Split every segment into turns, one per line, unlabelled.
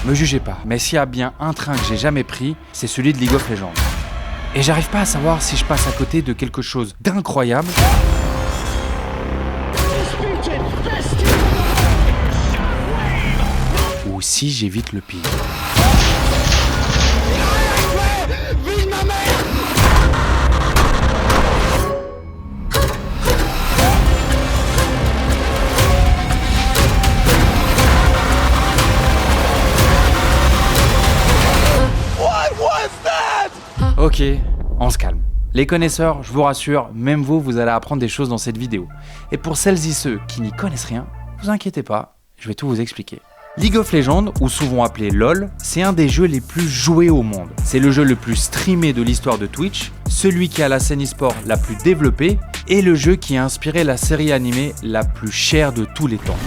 me jugez pas, mais s'il y a bien un train que j'ai jamais pris, c'est celui de League of Legends. Et j'arrive pas à savoir si je passe à côté de quelque chose d'incroyable ou si j'évite le pire. Ok, on se calme. Les connaisseurs, je vous rassure, même vous allez apprendre des choses dans cette vidéo. Et pour celles et ceux qui n'y connaissent rien, vous inquiétez pas, je vais tout vous expliquer. League of Legends, ou souvent appelé LoL, c'est un des jeux les plus joués au monde. C'est le jeu le plus streamé de l'histoire de Twitch, celui qui a la scène e-sport la plus développée, et le jeu qui a inspiré la série animée la plus chère de tous les temps.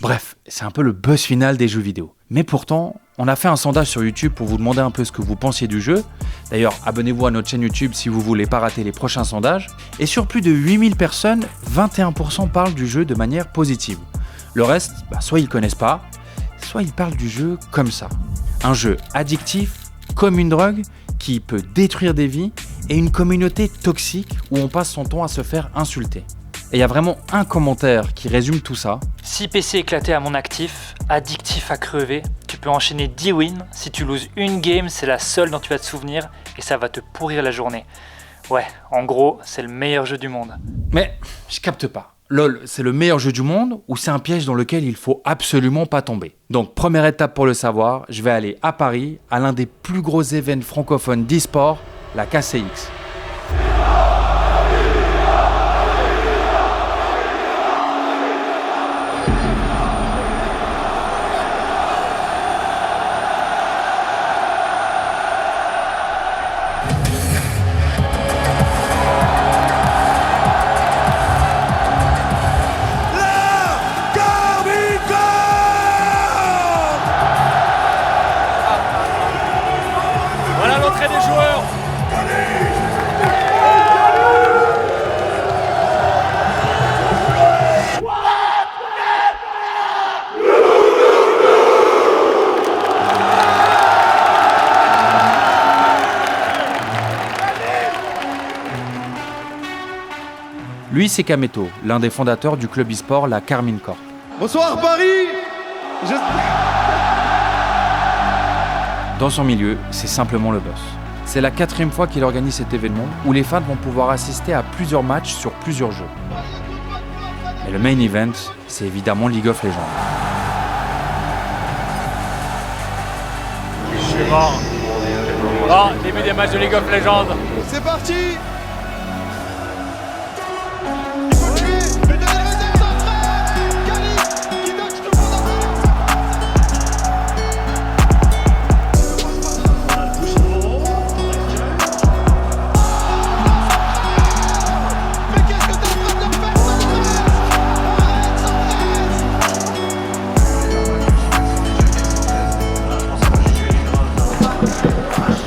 Bref, c'est un peu le buzz final des jeux vidéo. Mais pourtant, on a fait un sondage sur YouTube pour vous demander un peu ce que vous pensiez du jeu. D'ailleurs, abonnez-vous à notre chaîne YouTube si vous voulez pas rater les prochains sondages. Et sur plus de 8000 personnes, 21% parlent du jeu de manière positive. Le reste, soit ils connaissent pas, soit ils parlent du jeu comme ça. Un jeu addictif, comme une drogue, qui peut détruire des vies, et une communauté toxique où on passe son temps à se faire insulter. Et il y a vraiment un commentaire qui résume tout ça.
6 PC éclatés à mon actif, addictif à crever, tu peux enchaîner 10 wins, si tu loses une game, c'est la seule dont tu vas te souvenir et ça va te pourrir la journée. Ouais, en gros, c'est le meilleur jeu du monde.
Mais je capte pas. LoL, c'est le meilleur jeu du monde ou c'est un piège dans lequel il faut absolument pas tomber? Donc première étape pour le savoir, je vais aller à Paris, à l'un des plus gros événements francophones d'e-sport, la KCX. Lui, c'est Kameto, l'un des fondateurs du club e-sport, la Karmine Corp.
Bonsoir Paris.
Dans son milieu, c'est simplement le boss. C'est la 4e fois qu'il organise cet événement où les fans vont pouvoir assister à plusieurs matchs sur plusieurs jeux. Mais le main event, c'est évidemment League of Legends.
Je suis mort. Bon, début des matchs de League of Legends.
C'est parti.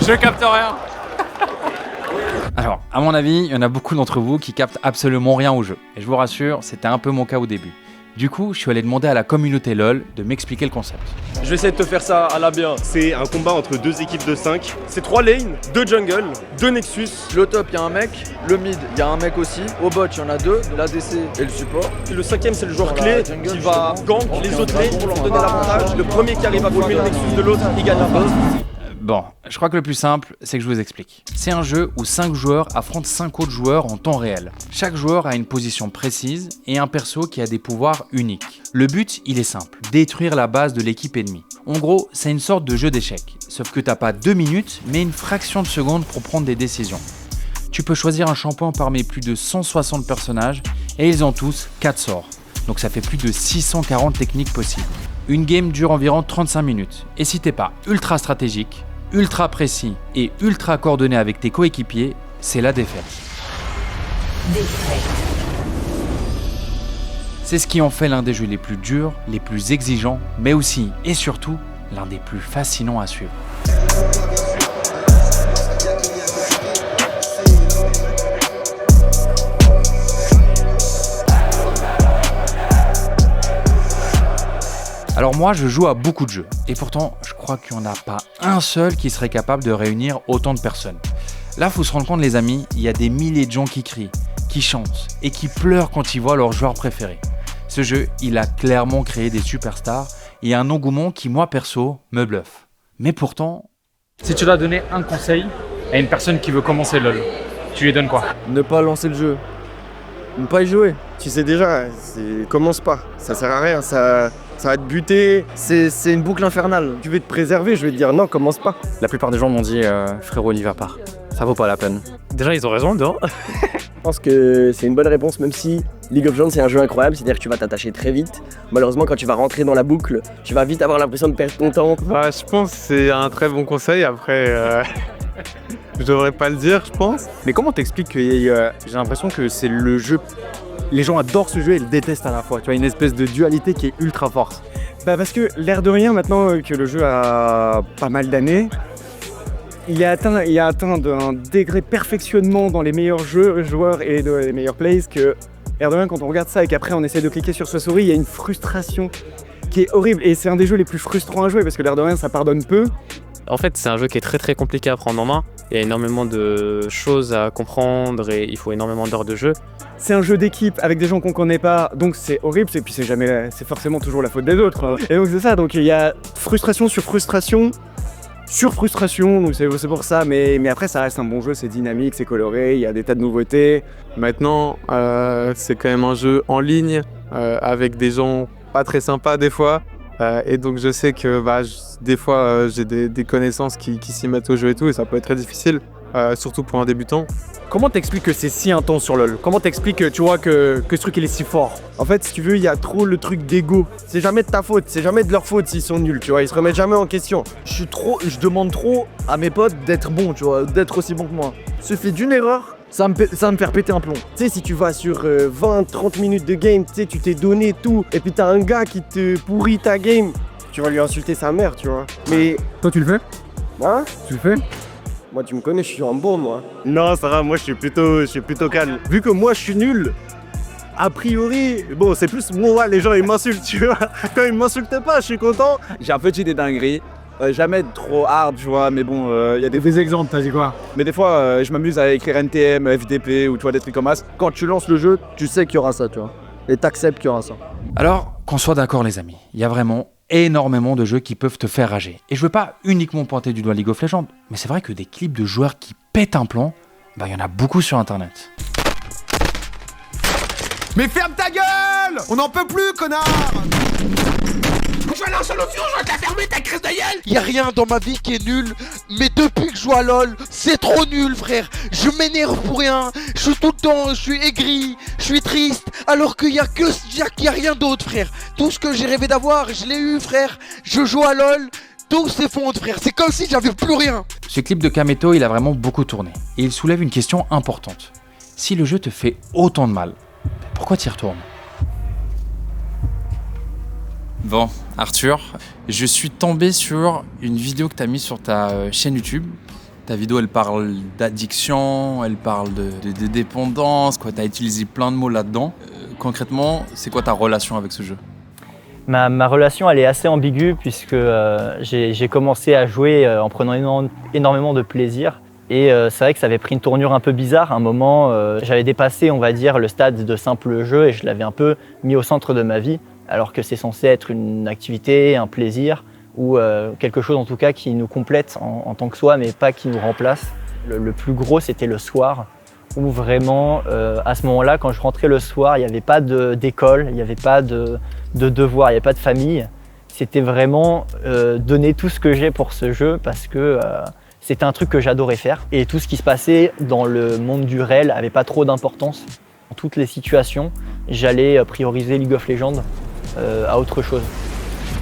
Je capte rien.
Alors, à mon avis, il y en a beaucoup d'entre vous qui captent absolument rien au jeu. Et je vous rassure, c'était un peu mon cas au début. Du coup, je suis allé demander à la communauté LoL de m'expliquer le concept.
Je vais essayer de te faire ça à la bien. C'est un combat entre 2 équipes de 5. C'est 3 lanes, 2 jungle, 2 nexus.
Le top, il y a un mec. Le mid, il y a un mec aussi. Au bot, il y en a 2. L'ADC et le support.
Et le 5ème, c'est le joueur
Dans
clé
la jungle,
qui va
justement.
gank les autres lanes pour leur donner l'avantage. Le premier qui arrive à voler le nexus de l'autre, il gagne la base.
Bon, je crois que le plus simple, c'est que je vous explique. C'est un jeu où 5 joueurs affrontent 5 autres joueurs en temps réel. Chaque joueur a une position précise et un perso qui a des pouvoirs uniques. Le but, il est simple, détruire la base de l'équipe ennemie. En gros, c'est une sorte de jeu d'échecs, sauf que t'as pas 2 minutes, mais une fraction de seconde pour prendre des décisions. Tu peux choisir un champion parmi plus de 160 personnages et ils ont tous 4 sorts. Donc ça fait plus de 640 techniques possibles. Une game dure environ 35 minutes. Et si t'es pas ultra stratégique, ultra précis et ultra coordonné avec tes coéquipiers, c'est la défaite. C'est ce qui en fait l'un des jeux les plus durs, les plus exigeants, mais aussi et surtout l'un des plus fascinants à suivre. Alors moi, je joue à beaucoup de jeux, et pourtant, je crois qu'il n'y en a pas un seul qui serait capable de réunir autant de personnes. Là, faut se rendre compte les amis, il y a des milliers de gens qui crient, qui chantent, et qui pleurent quand ils voient leur joueur préféré. Ce jeu, il a clairement créé des superstars, et un engouement qui, moi perso, me bluffe. Mais pourtant...
Si tu dois donner un conseil à une personne qui veut commencer LoL, tu lui donnes quoi?
Ne pas lancer le jeu. Ne pas y jouer.
Tu sais déjà, commence pas. Ça sert à rien, ça va te buter.
C'est une boucle infernale.
Tu veux te préserver, je vais te dire non, commence pas.
La plupart des gens m'ont dit frérot, n'y va pas. Ça vaut pas la peine. Déjà, ils ont raison, non?
Je pense que c'est une bonne réponse, même si League of Legends c'est un jeu incroyable, c'est-à-dire que tu vas t'attacher très vite. Malheureusement, quand tu vas rentrer dans la boucle, tu vas vite avoir l'impression de perdre ton temps.
Bah, je pense que c'est un très bon conseil. Après, je devrais pas le dire, je pense.
Mais comment t'expliques que j'ai l'impression que c'est le jeu. Les gens adorent ce jeu et le détestent à la fois. Tu vois, une espèce de dualité qui est ultra forte.
Bah parce que l'air de rien, maintenant que le jeu a pas mal d'années, il a atteint d'un degré de perfectionnement dans les meilleurs joueurs et les meilleurs plays que l'air de rien, quand on regarde ça et qu'après on essaie de cliquer sur sa souris, il y a une frustration qui est horrible. Et c'est un des jeux les plus frustrants à jouer parce que l'air de rien, ça pardonne peu.
En fait, c'est un jeu qui est très très compliqué à prendre en main. Il y a énormément de choses à comprendre et il faut énormément d'heures de jeu.
C'est un jeu d'équipe avec des gens qu'on connaît pas, donc c'est horrible, et puis c'est forcément toujours la faute des autres. Et donc c'est ça, donc il y a frustration sur frustration, sur frustration, donc c'est pour ça, mais après ça reste un bon jeu, c'est dynamique, c'est coloré, il y a des tas de nouveautés.
Maintenant, c'est quand même un jeu en ligne, avec des gens pas très sympas des fois. Et donc je sais que des fois j'ai des connaissances qui s'y mettent au jeu et tout, et ça peut être très difficile, surtout pour un débutant.
Comment t'expliques que c'est si intense sur LoL? Comment t'expliques que tu vois que ce truc il est si fort?
En fait, si tu veux, il y a trop le truc d'ego. C'est jamais de ta faute, c'est jamais de leur faute s'ils sont nuls, tu vois, ils se remettent jamais en question.
Je demande trop à mes potes d'être bons, tu vois, d'être aussi bons que moi. Suffit d'une erreur, ça va me faire péter un plomb.
Tu sais, si tu vas sur 20-30 minutes de game, tu sais, tu t'es donné tout, et puis t'as un gars qui te pourrit ta game, tu vas lui insulter sa mère, tu vois. Mais...
Toi tu le fais?
Hein?
Tu le fais?
Moi, tu me connais, je suis un bon, moi. Non, Sarah, moi, je suis plutôt calme. Vu que moi, je suis nul, a priori, bon, c'est plus moi, les gens, ils m'insultent, tu vois. Quand ils m'insultent pas, je suis content.
J'ai un peu dit des dingueries. Jamais trop hard, tu vois, mais bon, il y a des exemples, t'as dit quoi? Mais des fois, je m'amuse à écrire NTM, FDP ou tu vois, des trucs comme ça.
Quand tu lances le jeu, tu sais qu'il y aura ça, tu vois. Et t'acceptes qu'il y aura ça.
Alors, qu'on soit d'accord les amis, il y a vraiment énormément de jeux qui peuvent te faire rager. Et je veux pas uniquement pointer du doigt League of Legends, mais c'est vrai que des clips de joueurs qui pètent un plomb, il y en a beaucoup sur internet.
Mais ferme ta gueule! On n'en peut plus, connard!
Je vais la solution, je vais te la fermer ta crise de gueule! Y'a rien dans ma vie qui est nul, mais depuis que je joue à LoL, c'est trop nul, frère! Je m'énerve pour rien, je suis tout le temps, je suis aigri, je suis triste, alors qu'il y a rien d'autre, frère! Tout ce que j'ai rêvé d'avoir, je l'ai eu, frère! Je joue à LoL, tout s'effondre, frère! C'est comme si j'avais plus rien!
Ce clip de Kameto, il a vraiment beaucoup tourné, et il soulève une question importante. Si le jeu te fait autant de mal, pourquoi t'y retournes? Bon, Arthur, je suis tombé sur une vidéo que tu as mise sur ta chaîne YouTube. Ta vidéo, elle parle d'addiction, elle parle de dépendance, quoi. Tu as utilisé plein de mots là-dedans. Concrètement, c'est quoi ta relation avec ce jeu?
Ma relation, elle est assez ambiguë puisque j'ai commencé à jouer en prenant énormément de plaisir. Et c'est vrai que ça avait pris une tournure un peu bizarre. À un moment, j'avais dépassé, on va dire, le stade de simple jeu et je l'avais un peu mis au centre de ma vie. Alors que c'est censé être une activité, un plaisir, ou quelque chose en tout cas qui nous complète en tant que soi, mais pas qui nous remplace. Le plus gros, c'était le soir, où vraiment, à ce moment-là, quand je rentrais le soir, il n'y avait pas d'école, il n'y avait pas de devoirs, il n'y avait pas de famille. C'était vraiment donner tout ce que j'ai pour ce jeu, parce que c'était un truc que j'adorais faire. Et tout ce qui se passait dans le monde du réel n'avait pas trop d'importance. Dans toutes les situations, j'allais prioriser League of Legends à autre chose.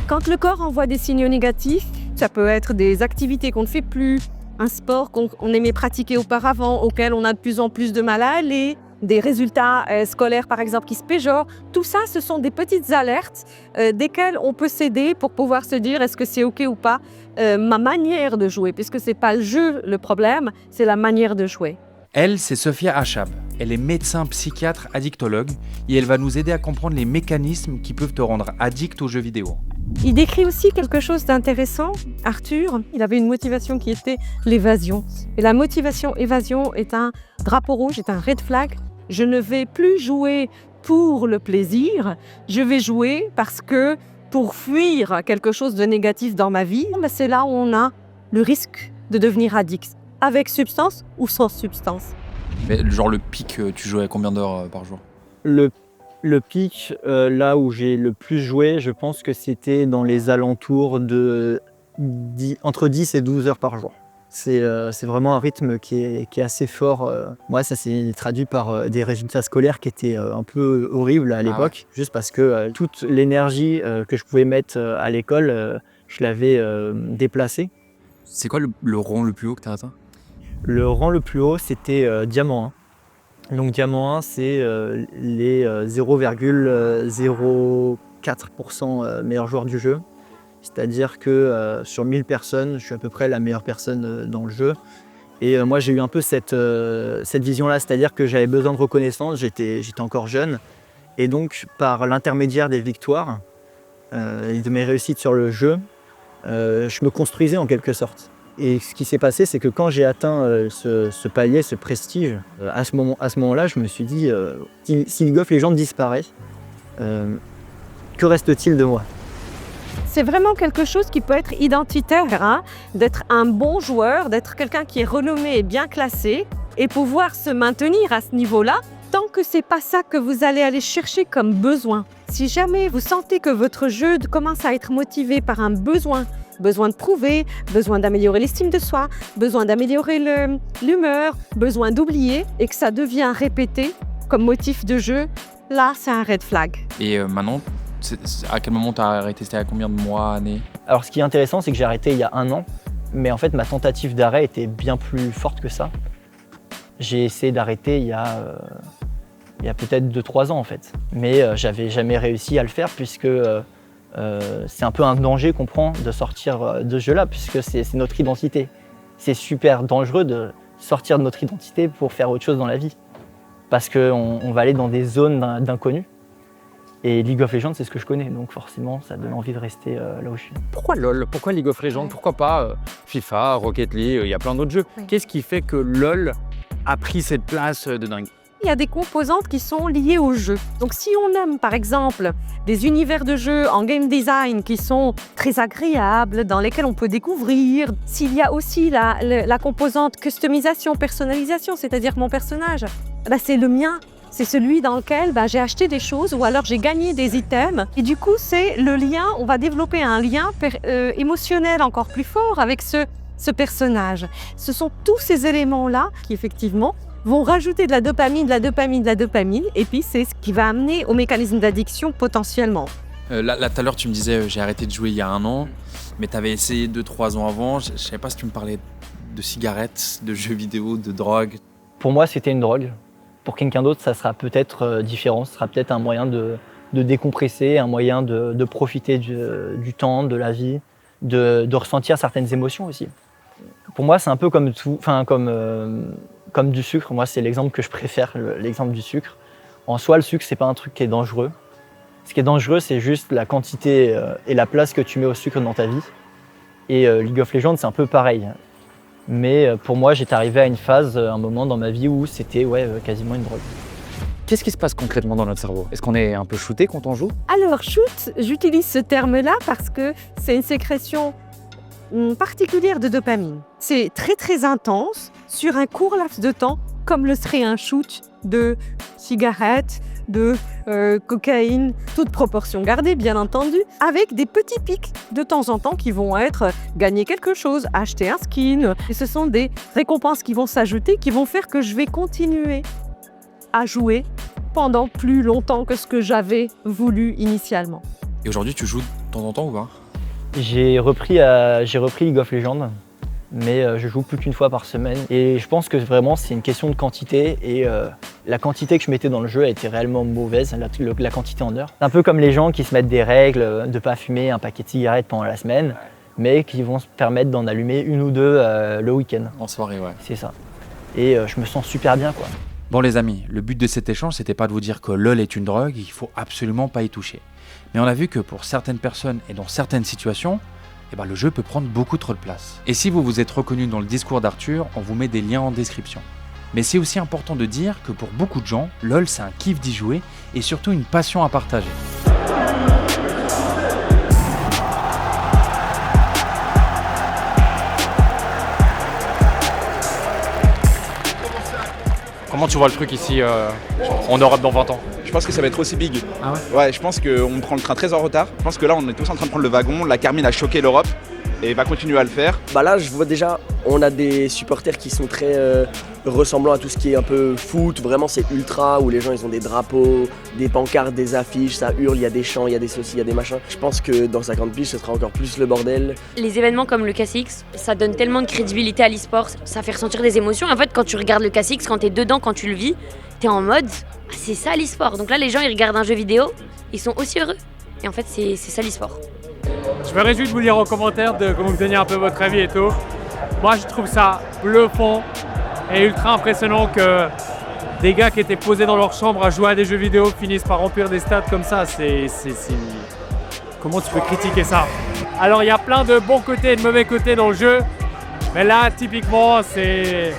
Quand le corps envoie des signaux négatifs, ça peut être des activités qu'on ne fait plus, un sport qu'on aimait pratiquer auparavant, auquel on a de plus en plus de mal à aller, des résultats scolaires par exemple qui se péjorent. Tout ça, ce sont des petites alertes desquelles on peut s'aider pour pouvoir se dire est-ce que c'est OK ou pas ma manière de jouer, puisque ce n'est pas le jeu le problème, c'est la manière de jouer.
Elle, c'est Sophia Achab. Elle est médecin psychiatre addictologue et elle va nous aider à comprendre les mécanismes qui peuvent te rendre addict aux jeux vidéo.
Il décrit aussi quelque chose d'intéressant. Arthur, il avait une motivation qui était l'évasion. Et la motivation évasion est un drapeau rouge, est un red flag. Je ne vais plus jouer pour le plaisir, je vais jouer parce que pour fuir quelque chose de négatif dans ma vie, c'est là où on a le risque de devenir addict, avec substance ou sans substance.
Mais genre le pic, tu jouais à combien d'heures par jour?
Le pic, là où j'ai le plus joué, je pense que c'était dans les alentours de entre 10 et 12 heures par jour. C'est vraiment un rythme qui est assez fort. Moi, ça s'est traduit par des résultats scolaires qui étaient un peu horribles à l'époque, juste parce que toute l'énergie que je pouvais mettre à l'école, je l'avais déplacée.
C'est quoi le rang le plus haut que tu as atteint?
Le rang le plus haut, c'était Diamant 1. Donc Diamant 1, c'est les 0,04% meilleurs joueurs du jeu. C'est-à-dire que sur 1000 personnes, je suis à peu près la meilleure personne dans le jeu. Et moi, j'ai eu un peu cette vision-là, c'est-à-dire que j'avais besoin de reconnaissance, j'étais encore jeune. Et donc, par l'intermédiaire des victoires et de mes réussites sur le jeu, je me construisais en quelque sorte. Et ce qui s'est passé, c'est que quand j'ai atteint ce palier, ce prestige, à ce moment-là, je me suis dit, si League of Legends disparaît, que reste-t-il de moi ?
C'est vraiment quelque chose qui peut être identitaire, hein, d'être un bon joueur, d'être quelqu'un qui est renommé et bien classé, et pouvoir se maintenir à ce niveau-là, tant que c'est pas ça que vous allez aller chercher comme besoin. Si jamais vous sentez que votre jeu commence à être motivé par un besoin de prouver, besoin d'améliorer l'estime de soi, besoin d'améliorer l'humeur, besoin d'oublier, et que ça devient répété comme motif de jeu, là c'est un red flag.
Et maintenant, à quel moment tu as arrêté? C'était à combien de mois, années?
Alors ce qui est intéressant, c'est que j'ai arrêté il y a 1 an, mais en fait ma tentative d'arrêt était bien plus forte que ça. J'ai essayé d'arrêter il y a peut-être 2-3 ans en fait, mais j'avais jamais réussi à le faire puisque c'est un peu un danger qu'on prend de sortir de ce jeu-là, puisque c'est notre identité. C'est super dangereux de sortir de notre identité pour faire autre chose dans la vie, parce qu'on va aller dans des zones d'inconnu. Et League of Legends, c'est ce que je connais, donc forcément, ça donne envie de rester là où je suis.
Pourquoi LoL? Pourquoi League of Legends? Pourquoi pas FIFA, Rocket League? Il y a plein d'autres jeux.
Oui.
Qu'est-ce qui fait que LoL a pris cette place de dingue?
Il y a des composantes qui sont liées au jeu. Donc si on aime par exemple des univers de jeux en game design qui sont très agréables, dans lesquels on peut découvrir, s'il y a aussi la composante customisation, personnalisation, c'est-à-dire mon personnage, c'est le mien. C'est celui dans lequel j'ai acheté des choses ou alors j'ai gagné des items. Et du coup, c'est le lien, on va développer un lien émotionnel encore plus fort avec ce personnage. Ce sont tous ces éléments-là qui, effectivement, vont rajouter de la dopamine, et puis c'est ce qui va amener au mécanisme d'addiction potentiellement.
Là, tout à l'heure, tu me disais j'ai arrêté de jouer il y a 1 an, mais tu avais essayé 2-3 ans avant. Je ne savais pas si tu me parlais de cigarettes, de jeux vidéo, de drogue.
Pour moi, c'était une drogue. Pour quelqu'un d'autre, ça sera peut-être différent. Ce sera peut-être un moyen de décompresser, un moyen de profiter du temps, de la vie, de ressentir certaines émotions aussi. Pour moi, c'est un peu comme tout, comme du sucre. Moi, c'est l'exemple que je préfère, l'exemple du sucre. En soi, le sucre, c'est pas un truc qui est dangereux. Ce qui est dangereux, c'est juste la quantité et la place que tu mets au sucre dans ta vie. Et League of Legends, c'est un peu pareil. Mais pour moi, j'étais arrivé à une phase, un moment dans ma vie où c'était quasiment une drogue.
Qu'est-ce qui se passe concrètement dans notre cerveau? Est-ce qu'on est un peu shooté quand on joue?
Alors, shoot, j'utilise ce terme-là parce que c'est une sécrétion particulière de dopamine. C'est très très intense sur un court laps de temps, comme le serait un shoot de cigarettes, de cocaïne, toute proportion gardée bien entendu, avec des petits pics de temps en temps qui vont être gagner quelque chose, acheter un skin. Et ce sont des récompenses qui vont s'ajouter, qui vont faire que je vais continuer à jouer pendant plus longtemps que ce que j'avais voulu initialement.
Et aujourd'hui, tu joues de temps en temps ou pas?
J'ai repris League of Legends, mais je joue plus qu'une fois par semaine. Et je pense que vraiment c'est une question de quantité, et la quantité que je mettais dans le jeu a été réellement mauvaise, la quantité en heures. C'est un peu comme les gens qui se mettent des règles de ne pas fumer un paquet de cigarettes pendant la semaine, mais qui vont se permettre d'en allumer 1 ou 2 le week-end.
En soirée, ouais.
C'est ça. Et je me sens super bien, quoi.
Bon les amis, le but de cet échange, c'était pas de vous dire que LoL est une drogue et qu'il faut absolument pas y toucher. Mais on a vu que pour certaines personnes et dans certaines situations, le jeu peut prendre beaucoup trop de place. Et si vous vous êtes reconnu dans le discours d'Arthur, on vous met des liens en description. Mais c'est aussi important de dire que pour beaucoup de gens, LoL c'est un kiff d'y jouer et surtout une passion à partager.
Comment tu vois le truc ici en Europe dans 20 ans?
Je pense que ça va être aussi big.
Ah ouais?
Ouais, je pense qu'on prend le train très en retard. Je pense que là, on est tous en train de prendre le wagon. La Carmine a choqué l'Europe et va continuer à le faire.
Là, je vois déjà, on a des supporters qui sont très ressemblants à tout ce qui est un peu foot. Vraiment, c'est ultra, où les gens, ils ont des drapeaux, des pancartes, des affiches, ça hurle, il y a des chants, il y a des ceci, il y a des machins. Je pense que dans 50 piges, ce sera encore plus le bordel.
Les événements comme le KSX, ça donne tellement de crédibilité à l'e-sport, ça fait ressentir des émotions. En fait, quand tu regardes le KSX, quand t'es dedans, quand tu le vis, t'es en mode, c'est ça l'e-sport. Donc là, les gens, ils regardent un jeu vidéo, ils sont aussi heureux. Et en fait, c'est ça l'e-sport.
Je me réjouis de vous lire en commentaire de comment vous donner un peu votre avis et tout. Moi, je trouve ça bluffant et ultra impressionnant que des gars qui étaient posés dans leur chambre à jouer à des jeux vidéo finissent par remplir des stades comme ça. Comment tu peux critiquer ça? Alors, il y a plein de bons côtés et de mauvais côtés dans le jeu. Mais là, typiquement, c'est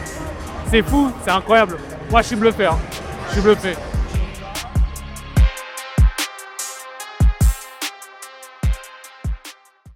fou, c'est incroyable. Moi, je suis bluffé. Je suis bluffé.